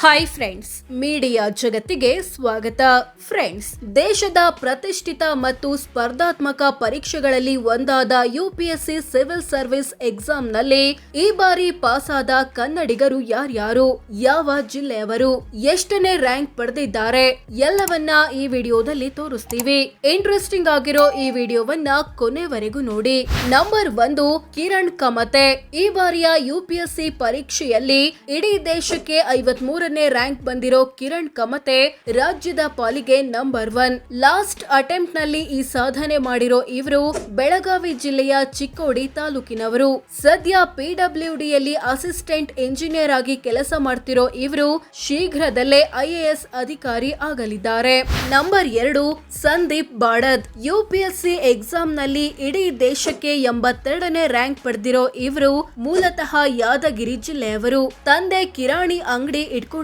Hi friends, media ಜಗತ್ತಿಗೆ ಸ್ವಾಗತ. Friends, ದೇಶದ ಪ್ರತಿಷ್ಠಿತ ಮತ್ತು ಸ್ಪರ್ಧಾತ್ಮಕ ಪರೀಕ್ಷೆಗಳಲ್ಲಿ ಒಂದಾದ ಯುಪಿಎಸ್ಸಿ ಸಿವಿಲ್ ಸರ್ವಿಸ್ ಎಕ್ಸಾಮ್ನಲ್ಲಿ ಈ ಬಾರಿ ಪಾಸಾದ ಕನ್ನಡಿಗರು ಯಾರ್ಯಾರು, ಯಾವ ಜಿಲ್ಲೆಯವರು, ಎಷ್ಟನೇ ರ್ಯಾಂಕ್ ಪಡೆದಿದ್ದಾರೆ ಎಲ್ಲವನ್ನ ಈ ವಿಡಿಯೋದಲ್ಲಿ ತೋರಿಸ್ತೀವಿ. ಇಂಟ್ರೆಸ್ಟಿಂಗ್ ಆಗಿರೋ ಈ ವಿಡಿಯೋವನ್ನ ಕೊನೆವರೆಗೂ ನೋಡಿ. ನಂಬರ್ 1, ಕಿರಣ್ ಕಮತೆ. ಈ ಬಾರಿಯ ಯುಪಿಎಸ್ಸಿ ಪರೀಕ್ಷೆಯಲ್ಲಿ ಇಡೀ ದೇಶಕ್ಕೆ 53ನೇ ರ್ಯಾಂಕ್ ಬಂದಿರೋ ಕಿರಣ್ ಕಮತೆ ರಾಜ್ಯದ ಪಾಲಿಗೆ ನಂಬರ್ 1. ಲಾಸ್ಟ್ ಅಟೆಂಪ್ಟ್ ನಲ್ಲಿ ಈ ಸಾಧನೆ ಮಾಡಿರೋ ಇವರು ಬೆಳಗಾವಿ ಜಿಲ್ಲೆಯ ಚಿಕ್ಕೋಡಿ ತಾಲೂಕಿನವರು. ಸದ್ಯ ಪಿಡಬ್ಲ್ಯೂಡಿಯಲ್ಲಿ ಅಸಿಸ್ಟೆಂಟ್ ಇಂಜಿನಿಯರ್ ಆಗಿ ಕೆಲಸ ಮಾಡ್ತಿರೋ ಇವರು ಶೀಘ್ರದಲ್ಲೇ ಐಎಎಸ್ ಅಧಿಕಾರಿ ಆಗಲಿದ್ದಾರೆ. ನಂಬರ್ 2, ಸಂದೀಪ್ ಬಾಡದ್. ಯುಪಿಎಸ್ಸಿ ಎಕ್ಸಾಮ್ ನಲ್ಲಿ ಇಡೀ ದೇಶಕ್ಕೆ 82ನೇ ರ್ಯಾಂಕ್ ಪಡೆದಿರೋ ಇವರು ಮೂಲತಃ ಯಾದಗಿರಿ ಜಿಲ್ಲೆಯವರು. ತಂದೆ ಕಿರಾಣಿ ಅಂಗಡಿ ಇಟ್ಕೊಂಡಿದ್ದಾರೆ.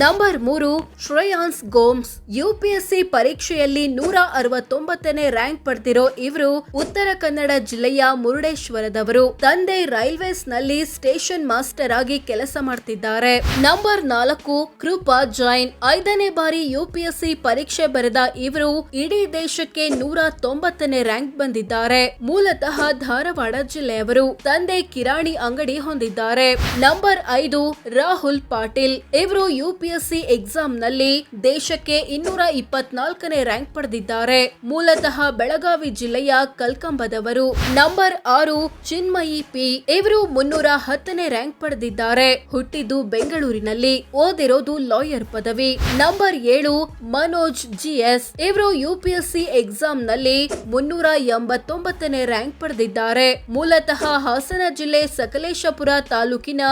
ನಂಬರ್ 3, ಶ್ರೇಯಾನ್ಸ್ ಗೋಮ್ಸ್. ಯುಪಿಎಸ್ಸಿ ಪರೀಕ್ಷೆಯಲ್ಲಿ 169ನೇ ರ್ಯಾಂಕ್ ಪಡೆದಿರೋ ಇವರು ಉತ್ತರ ಕನ್ನಡ ಜಿಲ್ಲೆಯ ಮುರುಡೇಶ್ವರದವರು. ತಂದೆ ರೈಲ್ವೇಸ್ ನಲ್ಲಿ ಸ್ಟೇಷನ್ ಮಾಸ್ಟರ್ ಆಗಿ ಕೆಲಸ ಮಾಡ್ತಿದ್ದಾರೆ. ನಂಬರ್ 4, ಕೃಪಾ ಜೈನ್. 5ನೇ ಬಾರಿ ಯುಪಿಎಸ್ಸಿ ಪರೀಕ್ಷೆ ಬರೆದ ಇವರು ಇಡೀ ದೇಶಕ್ಕೆ 190ನೇ ರ್ಯಾಂಕ್ ಬಂದಿದ್ದಾರೆ. ಮೂಲತಃ ಧಾರವಾಡ ಜಿಲ್ಲೆಯವರು. ತಂದೆ ಕಿರಾಣಿ ಅಂಗಡಿ ಹೊಂದಿದ್ದಾರೆ. ನಂಬರ್ 5, ರಾಹುಲ್ ಪಾಟೀಲ್. ಇವರು ಯುಪಿಎಸ್ಸಿ ಎಕ್ಸಾಮ್ ನಲ್ಲಿ ದೇಶಕ್ಕೆ 224ನೇ ರ್ಯಾಂಕ್ ಪಡೆದಿದ್ದಾರೆ. ಮೂಲತಃ ಬೆಳಗಾವಿ ಜಿಲ್ಲೆಯ ಕಲ್ಕಂಬದವರು. ನಂಬರ್ 6, ಚಿನ್ಮಯಿ ಪಿ. ಇವರು 310ನೇ ರ್ಯಾಂಕ್ ಪಡೆದಿದ್ದಾರೆ. ಹುಟ್ಟಿದ್ದು ಬೆಂಗಳೂರಿನಲ್ಲಿ, ಓದಿರೋದು ಲಾಯರ್ ಪದವಿ. Number 7, Manoj GS. ಇವರು ಯುಪಿಎಸ್ಸಿ ಎಕ್ಸಾಮ್ ನಲ್ಲಿ 389ನೇ ರ್ಯಾಂಕ್ ಪಡೆದಿದ್ದಾರೆ. ಮೂಲತಃ ಹಾಸನ ಜಿಲ್ಲೆ ಸಕಲೇಶಪುರ ತಾಲೂಕಿನ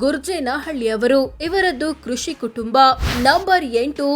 ಗುರ್ಜೇನಹಳ್ಳಿಯವರು. ಇವರದ್ದು ಕೃಷಿ ಕುಟುಂಬ. ನಂಬರ್ 8,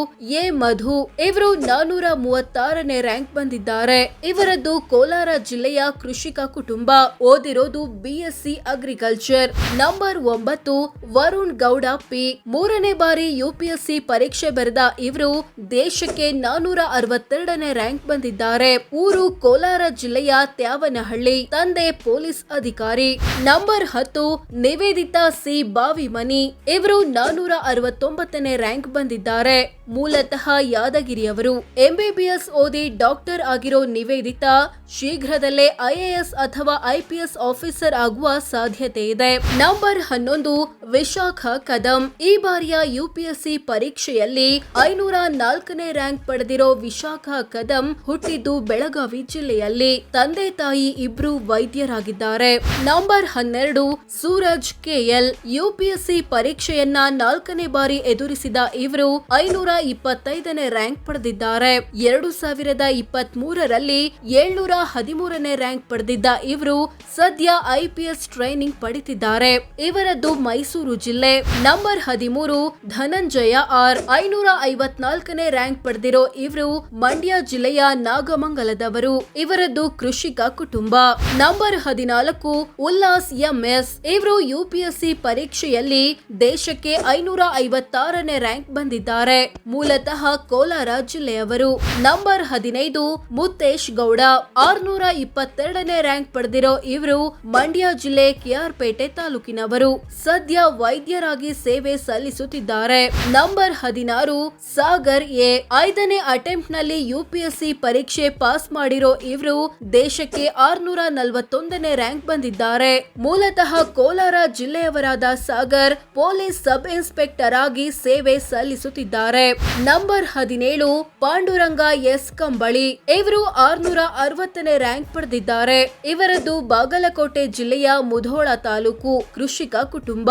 ಎ ಮಧು. ಇವರು 436ನೇ ರ್ಯಾಂಕ್ ಬಂದಿದ್ದಾರೆ. ಇವರದ್ದು ಕೋಲಾರ ಜಿಲ್ಲೆಯ ಕೃಷಿಕ ಕುಟುಂಬ. ಓದಿರೋದು BSc agriculture. Number 9, Varun Gowda P. 3ನೇ ಬಾರಿ ಯುಪಿಎಸ್ಸಿ ಪರೀಕ್ಷೆ ಬರೆದ ಇವರು ದೇಶಕ್ಕೆ 462ನೇ ರ್ಯಾಂಕ್ ಬಂದಿದ್ದಾರೆ. ಊರು ಕೋಲಾರ ಜಿಲ್ಲೆಯ ತ್ಯಾವನಹಳ್ಳಿ. ತಂದೆ ಪೊಲೀಸ್ ಅಧಿಕಾರಿ. Number 10, Nivedita C Bavimani. ಇವರು 469ನೇ ರ್ಯಾಂಕ್ ಬಂದಿದ್ದಾರೆ. ಮೂಲತಃ ಯಾದಗಿರಿಯವರು. ಎಂಬಿಬಿಎಸ್ ಓದಿ ಡಾಕ್ಟರ್ ಆಗಿರೋ ನಿವೇದಿತಾ ಶೀಘ್ರದಲ್ಲೇ ಐಎಎಸ್ ಅಥವಾ ಐಪಿಎಸ್ ಆಫೀಸರ್ ಆಗುವ ಸಾಧ್ಯತೆ ಇದೆ. ನಂಬರ್ 11, ವಿಶಾಖ ಕದಂ. ಈ ಬಾರಿಯ ಯುಪಿಎಸ್ಸಿ ಪರೀಕ್ಷೆಯಲ್ಲಿ 504ನೇ ರ್ಯಾಂಕ್ ಪಡೆದಿರೋ ವಿಶಾಖ ಕದಂ ಹುಟ್ಟಿದ್ದು ಬೆಳಗಾವಿ ಜಿಲ್ಲೆಯಲ್ಲಿ. ತಂದೆ ತಾಯಿ ಇಬ್ರು ವೈದ್ಯರಾಗಿದ್ದಾರೆ. Number 12, Suraj KL. ಯುಪಿಎಸ್ಸಿ ಪರೀಕ್ಷೆಯನ್ನ 4ನೇ ಬಾರಿ ಎದುರಿಸಿದ ಇವರು 525ನೇ ರ್ಯಾಂಕ್ ಪಡೆದಿದ್ದಾರೆ. 2023ರಲ್ಲಿ 713ನೇ ರ್ಯಾಂಕ್ ಪಡೆದಿದ್ದ ಇವರು ಸದ್ಯ ಐಪಿಎಸ್ ಟ್ರೈನಿಂಗ್ ಪಡಿತಿದ್ದಾರೆ. ಇವರದ್ದು ಮೈಸೂರು ಜಿಲ್ಲೆ. Number 13, Dhananjaya R. 554ನೇ ರ್ಯಾಂಕ್ ಪಡೆದಿರೋ ಇವರು ಮಂಡ್ಯ ಜಿಲ್ಲೆಯ ನಾಗಮಂಗಲದವರು. ಇವರದ್ದು ಕೃಷಿಕ ಕುಟುಂಬ. Number 14, Ullas MS. ಇವರು ಯುಪಿಎಸ್ಸಿ ಪರೀಕ್ಷೆಯಲ್ಲಿ ದೇಶಕ್ಕೆ 556ನೇ ರ್ಯಾಂಕ್ ಬಂದಿದ್ದಾರೆ. ಮೂಲತಃ ಕೋಲಾರ ಜಿಲ್ಲೆಯವರು. ನಂಬರ್ 15, ಮುತ್ತೇಶ್ ಗೌಡ. 622ನೇ ರ್ಯಾಂಕ್ ಪಡೆದಿರೋ ಇವರು ಮಂಡ್ಯ ಜಿಲ್ಲೆ ಕೆಆರ್ಪೇಟೆ ತಾಲೂಕಿನವರು. ಸದ್ಯ ವೈದ್ಯರಾಗಿ ಸೇವೆ ಸಲ್ಲಿಸುತ್ತಿದ್ದಾರೆ. Number 16, Sagar A. 5ನೇ ಅಟೆಂಪ್ಟ್ ನಲ್ಲಿ ಯುಪಿಎಸ್ಸಿ ಪರೀಕ್ಷೆ ಪಾಸ್ ಮಾಡಿರೋ ಇವರು ದೇಶಕ್ಕೆ 641ನೇ ರ್ಯಾಂಕ್ ಬಂದಿದ್ದಾರೆ. ಮೂಲತಃ ಕೋಲಾರ ಜಿಲ್ಲೆಯವರಾದ ಸಾಗರ್ ಪೊಲೀಸ್ ಸಬ್ ಇನ್ಸ್ಪೆಕ್ಟರ್ ಆಗಿ ಸೇವೆ ಸಲ್ಲಿಸುತ್ತಿದ್ದಾರೆ. ನಂಬರ್ 17, ಪಾಂಡುರಂಗ ಎಸ್ ಕಂಬಳಿ. ಇವರು 660ನೇ ರ್ಯಾಂಕ್ ಪಡೆದಿದ್ದಾರೆ. ಇವರದ್ದು ಬಾಗಲಕೋಟೆ ಜಿಲ್ಲೆಯ ಮುಧೋಳ ತಾಲೂಕು, ಕೃಷಿಕ ಕುಟುಂಬ.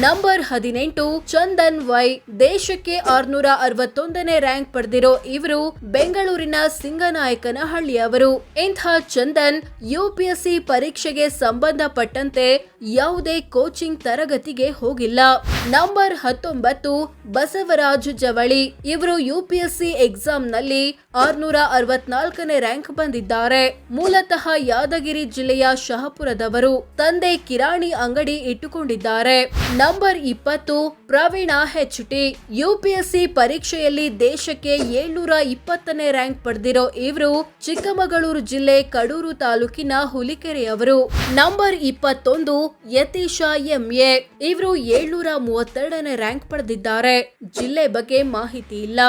Number 18, Chandan Y. ದೇಶಕ್ಕೆ 661ನೇ ರ್ಯಾಂಕ್ ಪಡೆದಿರೋ ಇವರು ಬೆಂಗಳೂರಿನ ಸಿಂಗನಾಯಕನಹಳ್ಳಿಯವರು. ಇಂಥ ಚಂದನ್ ಯುಪಿಎಸ್ಸಿ ಪರೀಕ್ಷೆಗೆ ಸಂಬಂಧಪಟ್ಟಂತೆ ಯಾವುದೇ ಕೋಚಿಂಗ್ ತರಗತಿಗೆ ಹೋಗಿಲ್ಲ. ನಂಬರ್ 19, ಬಸವರಾಜ್ ಜವಳಿ. ಇವರು ಯುಪಿಎಸ್ಸಿ ಎಕ್ಸಾಮ್ ನಲ್ಲಿ 664ನೇ ರ್ಯಾಂಕ್ ಬಂದಿದ್ದಾರೆ. ಮೂಲತಃ ಯಾದಗಿರಿ ಜಿಲ್ಲೆಯ ಶಹಾಪುರದವರು. ತಂದೆ ಕಿರಾಣಿ ಅಂಗಡಿ ಇಟ್ಟುಕೊಂಡಿದ್ದಾರೆ. Number 20 Praveen HT. ಯುಪಿಎಸ್ಸಿ ಪರೀಕ್ಷೆಯಲ್ಲಿ ದೇಶಕ್ಕೆ 720ನೇ ರ್ಯಾಂಕ್ ಪಡೆದಿರೋ ಇವರು ಚಿಕ್ಕಮಗಳೂರು ಜಿಲ್ಲೆ ಕಡೂರು ತಾಲೂಕಿನ ಹುಲಿಕೆರೆಯವರು. Number 21 Yathish MA. ಇವರು 732ನೇ ರ್ಯಾಂಕ್ ಪಡೆದಿದ್ದಾರೆ. ಜಿಲ್ಲೆ ಬಗ್ಗೆ ಮಾಹಿತಿ ಇಲ್ಲ.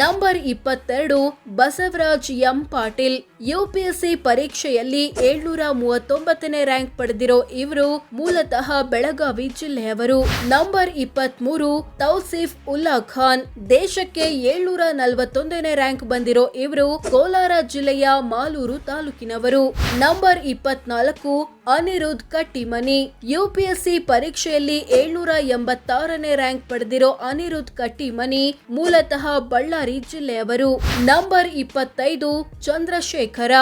Number 22 Basavaraj M Patil. UPSC ಪರೀಕ್ಷೆಯಲ್ಲಿ 739ನೇ ರ್ಯಾಂಕ್ ಪಡೆದಿರೋ ಇವರು ಮೂಲತಃ ಬೆಳಗಾವಿ ಜಿಲ್ಲೆಯವರು. ನಂಬರ್ 23 ತೌಸಿಫ್ ಉಲ್ಲಾ ಖಾನ್. ದೇಶಕ್ಕೆ 741ನೇ ರ್ಯಾಂಕ್ ಬಂದಿರೋ ಇವರು ಕೋಲಾರ ಜಿಲ್ಲೆಯ ಮಾಲೂರು ತಾಲೂಕಿನವರು. ನಂಬರ್ 24 ಅನಿರುದ್ಧ್ ಕಟ್ಟಿಮನಿ. ಯುಪಿಎಸ್ಸಿ ಪರೀಕ್ಷೆಯಲ್ಲಿ 786ನೇ ರ್ಯಾಂಕ್ ಪಡೆದಿರೋ ಅನಿರುದ್ಧ್ ಕಟ್ಟಿಮನಿ ಮೂಲತಃ ಬಳ್ಳಾರಿ ಜಿಲ್ಲೆಯವರು. ನಂಬರ್ 25 ಚಂದ್ರಶೇಖರ.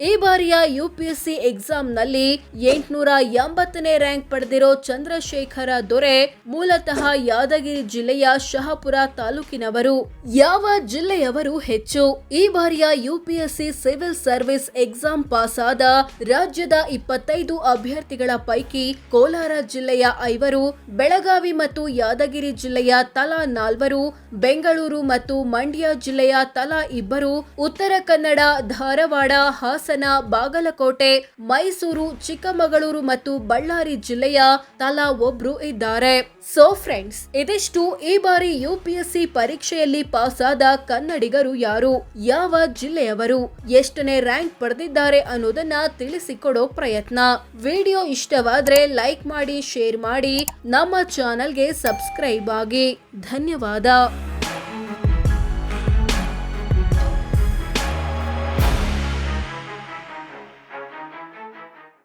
ಈ ಬಾರಿಯ ಯುಪಿಎಸ್ಸಿ ಎಕ್ಸಾಮ್ ನಲ್ಲಿ 880ನೇ ರ್ಯಾಂಕ್ ಪಡೆದಿರೋ ಚಂದ್ರಶೇಖರ ದೊರೆ ಮೂಲತಃ ಯಾದಗಿರಿ ಜಿಲ್ಲೆಯ ಶಹಾಪುರ ತಾಲೂಕಿನವರು. ಯಾವ ಜಿಲ್ಲೆಯವರು ಹೆಚ್ಚು? ಈ ಬಾರಿಯ UPSC civil service exam pass ಆದ ರಾಜ್ಯದ 25 ಅಭ್ಯರ್ಥಿಗಳ ಪೈಕಿ ಕೋಲಾರ ಜಿಲ್ಲೆಯ 5, ಬೆಳಗಾವಿ ಮತ್ತು ಯಾದಗಿರಿ ಜಿಲ್ಲೆಯ ತಲಾ 4, ಬೆಂಗಳೂರು ಮತ್ತು ಮಂಡ್ಯ ಜಿಲ್ಲೆಯ ತಲಾ 2, ಉತ್ತರ ಕನ್ನಡ, ಧಾರವಾಡ, ಹಾಸನ, ಬಾಗಲಕೋಟೆ, ಮೈಸೂರು, ಚಿಕ್ಕಮಗಳೂರು ಮತ್ತು ಬಳ್ಳಾರಿ ಜಿಲ್ಲೆಯ ತಲಾ 1 ಇದ್ದಾರೆ. ಸೋ ಫ್ರೆಂಡ್ಸ್, ಇದಿಷ್ಟು ಈ ಬಾರಿ ಯುಪಿಎಸ್ಸಿ ಪರೀಕ್ಷೆಯಲ್ಲಿ ಪಾಸ್ ಆದ ಕನ್ನಡಿಗರು ಯಾರು, ಯಾವ ಜಿಲ್ಲೆಯವರು, ಎಷ್ಟನೇ ರ್ಯಾಂಕ್ ಪಡೆದಿದ್ದಾರೆ ಅನ್ನೋದನ್ನ ತಿಳಿಸಿಕೊಡೋ ಪ್ರಯತ್ನ. ವಿಡಿಯೋ ಇಷ್ಟವಾದ್ರೆ ಲೈಕ್ ಮಾಡಿ, ಶೇರ್ ಮಾಡಿ, ನಮ್ಮ ಚಾನೆಲ್ಗೆ ಸಬ್ಸ್ಕ್ರೈಬ್ ಆಗಿ. ಧನ್ಯವಾದ.